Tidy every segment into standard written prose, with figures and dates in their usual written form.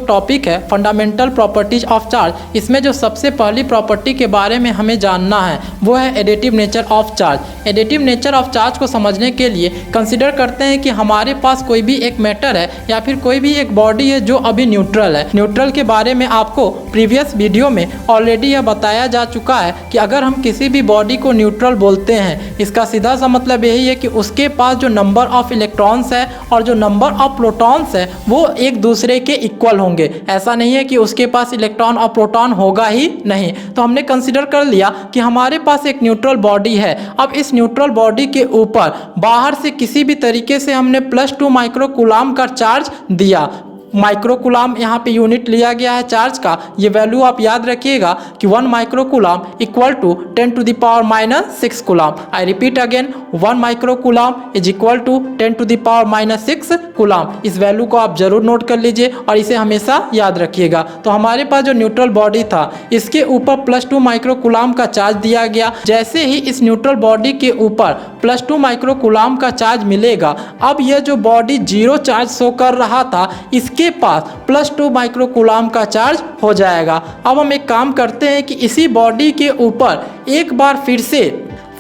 Topic है fundamental properties of charge, इसमें जो सबसे पहली प्रॉपर्टी के बारे में हमें जानना है वो है additive nature of charge. Additive nature of charge को समझने के लिए कंसिडर करते हैं कि हमारे पास कोई भी एक मैटर है या फिर कोई भी एक बॉडी है जो अभी न्यूट्रल है। न्यूट्रल के बारे में आपको प्रीवियस वीडियो में ऑलरेडी यह बताया जा चुका है कि अगर हम किसी भी बॉडी को न्यूट्रल बोलते हैं, इसका सीधा सा मतलब यही है कि उसके पास जो नंबर ऑफ इलेक्ट्रॉन्स है और जो नंबर ऑफ प्रोटॉन्स है वो एक दूसरे के इक्वल होंगे। ऐसा नहीं है कि उसके पास इलेक्ट्रॉन और प्रोटॉन होगा ही नहीं। तो हमने कंसिडर कर लिया कि हमारे पास एक न्यूट्रल बॉडी है। अब इस न्यूट्रल बॉडी के ऊपर बाहर से किसी भी तरीके से हमने +2 माइक्रोकूलाम का चार्ज दिया। माइक्रोकूलाम यहाँ पे यूनिट लिया गया है चार्ज का। ये वैल्यू आप याद रखिएगा कि 1 microcoulomb equal to 10⁻⁻6 coulomb. I repeat again, 1 microcoulomb is equal to 10⁻⁻6 coulomb. इस वैल्यू को आप जरूर नोट कर लीजिए और इसे हमेशा याद रखिएगा। तो हमारे पास जो न्यूट्रल बॉडी था इसके ऊपर +2 माइक्रोकूलाम का चार्ज दिया गया। जैसे ही इस न्यूट्रल बॉडी के ऊपर +2 माइक्रोकूलाम का चार्ज मिलेगा, अब यह जो बॉडी 0 चार्ज शो कर रहा था इसके पास +2 माइक्रोकूलाम का चार्ज हो जाएगा। अब हम एक काम करते हैं कि इसी बॉडी के ऊपर एक बार फिर से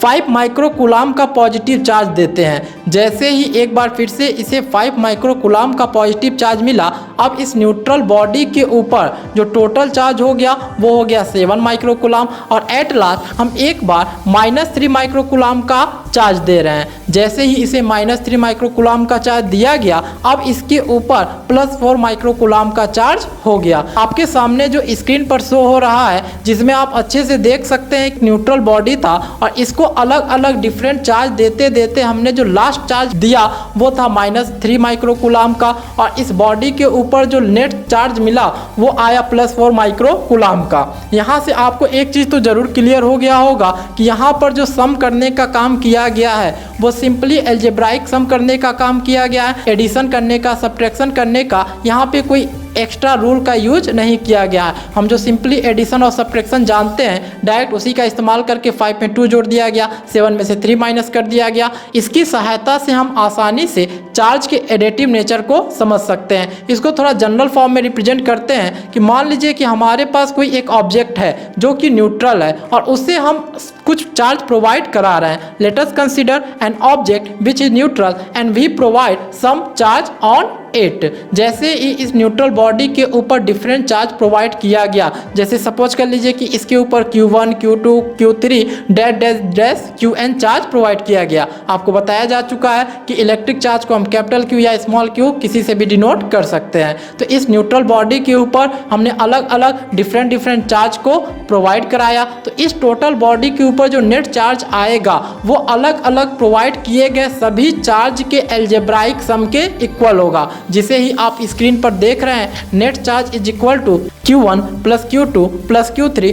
5 माइक्रोकूलाम का पॉजिटिव चार्ज देते हैं। जैसे ही एक बार फिर से इसे 5 माइक्रोकूलाम का पॉजिटिव चार्ज मिला, अब इस न्यूट्रल बॉडी के ऊपर जो टोटल चार्ज हो गया वो हो गया 7 माइक्रोकूलाम और एट लास्ट हम एक बार -3 माइक्रोकूलाम का चार्ज दे रहे हैं। जैसे ही इसे -3 माइक्रोकूलाम का चार्ज दिया गया, अब इसके ऊपर +4 माइक्रोकूलाम का चार्ज हो गया। आपके सामने जो स्क्रीन पर शो हो रहा है, जिसमें आप अच्छे से देख सकते हैं एक न्यूट्रल बॉडी था और इसको अलग अलग डिफरेंट चार्ज देते देते हमने जो लास्ट चार्ज दिया वो था -3 माइक्रोकूलाम का और इस बॉडी के ऊपर जो नेट चार्ज मिला वो आया +4 माइक्रोकूलाम का। यहाँ से आपको एक चीज़ तो जरूर क्लियर हो गया होगा कि यहाँ पर जो सम करने का काम किया गया है वो सिंपली अलजेब्राइक सम करने का काम किया गया है। एडिशन करने का, सब्ट्रैक्शन करने का यहाँ पे कोई एक्स्ट्रा रूल का यूज नहीं किया गया है। हम जो सिंपली एडिशन और सब्ट्रैक्शन जानते हैं डायरेक्ट उसी का इस्तेमाल करके 5 में 2 जोड़ दिया गया, 7 में से 3 माइनस कर दिया गया। इसकी सहायता से हम आसानी से चार्ज के एडिटिव नेचर को समझ सकते हैं। इसको थोड़ा जनरल फॉर्म में रिप्रेजेंट करते हैं कि मान लीजिए कि हमारे पास कोई एक ऑब्जेक्ट है जो कि न्यूट्रल है और उससे हम कुछ चार्ज प्रोवाइड करा रहे हैं। Let us consider an object which is neutral and we provide some charge on it. जैसे ही इस न्यूट्रल बॉडी के ऊपर डिफरेंट चार्ज प्रोवाइड किया गया, जैसे सपोज कर लीजिए कि इसके ऊपर Q1, Q2, Q3 dash Qn charge provide किया गया। आपको बताया जा चुका है कि इलेक्ट्रिक चार्ज को हम कैपिटल Q या स्मॉल q किसी से भी डिनोट कर सकते हैं। तो इस न्यूट्रल बॉडी के ऊपर हमने अलग अलग डिफरेंट चार्ज को प्रोवाइड कराया। तो इस टोटल बॉडी के ऊपर जो नेट चार्ज आएगा वो अलग अलग प्रोवाइड किए गए सभी चार्ज के अलजेब्राइक सम के इक्वल होगा। जिसे ही आप स्क्रीन पर देख रहे हैं, net charge is equal to Q1 + Q2 + Q3 ...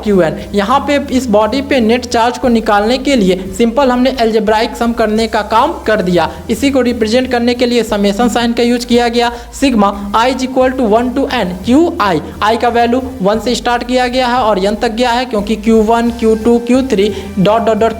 Qn। यहाँ पे इस बॉडी पे नेट चार्ज को निकालने के लिए सिंपल हमने अलजेब्राइक सम करने का काम कर दिया। इसी को रिप्रेजेंट करने के लिए समेशन साइन का यूज किया गया। Sigma i is equal to 1 to n Qi। i का वैल्यू 1 से स्टार्ट किया गया है और n तक गया है क्योंकि Q1, Q2, Q3 ...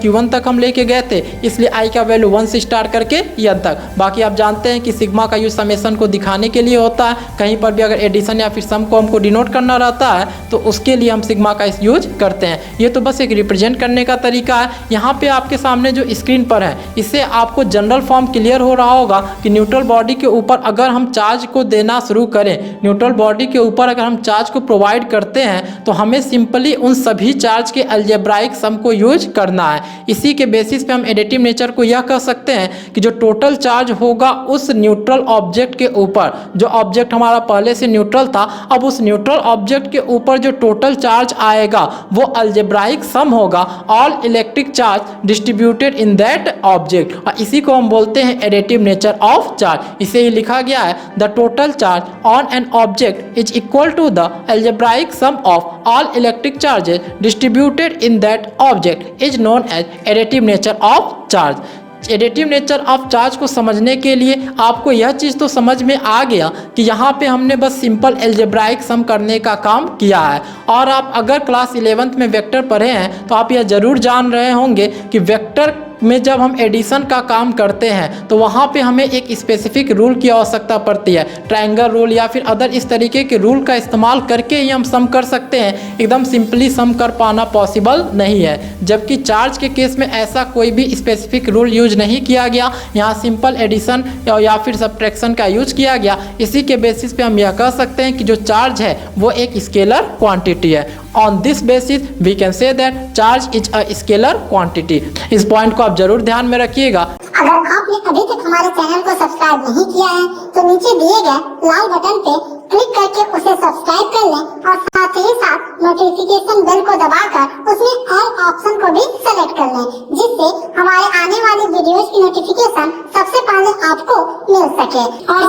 Qn तक हम लेके गए थे, इसलिए i का वैल्यू 1 से स्टार्ट करके n तक। बाकी आप जानते हैं कि सिग्मा का यूज समेशन को दिखाने के लिए होता है। कहीं पर भी अगर एडिशन या फिर सम को हमको डिनोट करना रहता है तो उसके लिए हम सिग्मा का इस यूज करते हैं। ये तो बस एक रिप्रेजेंट करने का तरीका है। यहाँ पे आपके सामने जो स्क्रीन पर है इससे आपको जनरल फॉर्म क्लियर हो रहा होगा कि न्यूट्रल बॉडी के ऊपर अगर हम चार्ज को देना शुरू करें, न्यूट्रल बॉडी के ऊपर अगर हम चार्ज को प्रोवाइड करते हैं तो हमें सिंपली उन सभी चार्ज के अलजेब्राइक सम को यूज करना है। इसी के बेसिस पे हम एडिटिव नेचर को यह कह सकते हैं कि जो टोटल चार्ज होगा उस न्यूट्रल ऑब्जेक्ट के ऊपर, जो ऑब्जेक्ट हमारा पहले से न्यूट्रल था, अब उस न्यूट्रल ऑब्जेक्ट के ऊपर जो टोटल चार्ज आएगा वो अलजेब्राइक सम होगा all electric charge distributed in that object. और इसी को हम बोलते हैं एडिटिव नेचर ऑफ चार्ज। इसे ही लिखा गया है the total charge on an object is equal to the algebraic sum of all electric charges distributed in that object is known as additive nature of charge. Additive nature of charge को समझने के लिए आपको यह चीज़ तो समझ में आ गया कि यहाँ पे हमने बस सिंपल अलजेब्राइक सम करने का काम किया है। और आप अगर क्लास 11th में वेक्टर पढ़े हैं तो आप यह जरूर जान रहे होंगे कि वेक्टर में जब हम एडिशन का काम करते हैं तो वहाँ पे हमें एक स्पेसिफिक रूल की आवश्यकता पड़ती है। ट्रायंगल रूल या फिर अदर इस तरीके के रूल का इस्तेमाल करके ही हम सम कर सकते हैं, एकदम सिंपली सम कर पाना पॉसिबल नहीं है। जबकि चार्ज के केस में ऐसा कोई भी स्पेसिफिक रूल यूज नहीं किया गया, यहाँ सिंपल एडिशन या फिर सब्ट्रैक्शन का यूज किया गया। इसी के बेसिस पे हम यह कह सकते हैं कि जो चार्ज है वो एक स्केलर क्वांटिटी है। On this basis we can say that charge is a scalar quantity. इस पॉइंट को आप जरूर ध्यान में रखिएगा। अगर आपने अभी तक हमारे चैनल को सब्सक्राइब नहीं किया है तो नीचे दिए गए लाल बटन पे क्लिक करके उसे सब्सक्राइब कर लें और साथ ही साथ नोटिफिकेशन बेल को दबाकर उसमें ऑल ऑप्शन को भी सेलेक्ट कर लें, जिससे हमारे आने वाली वीडियोस की नोटिफिकेशन सबसे पहले आपको मिल सके। और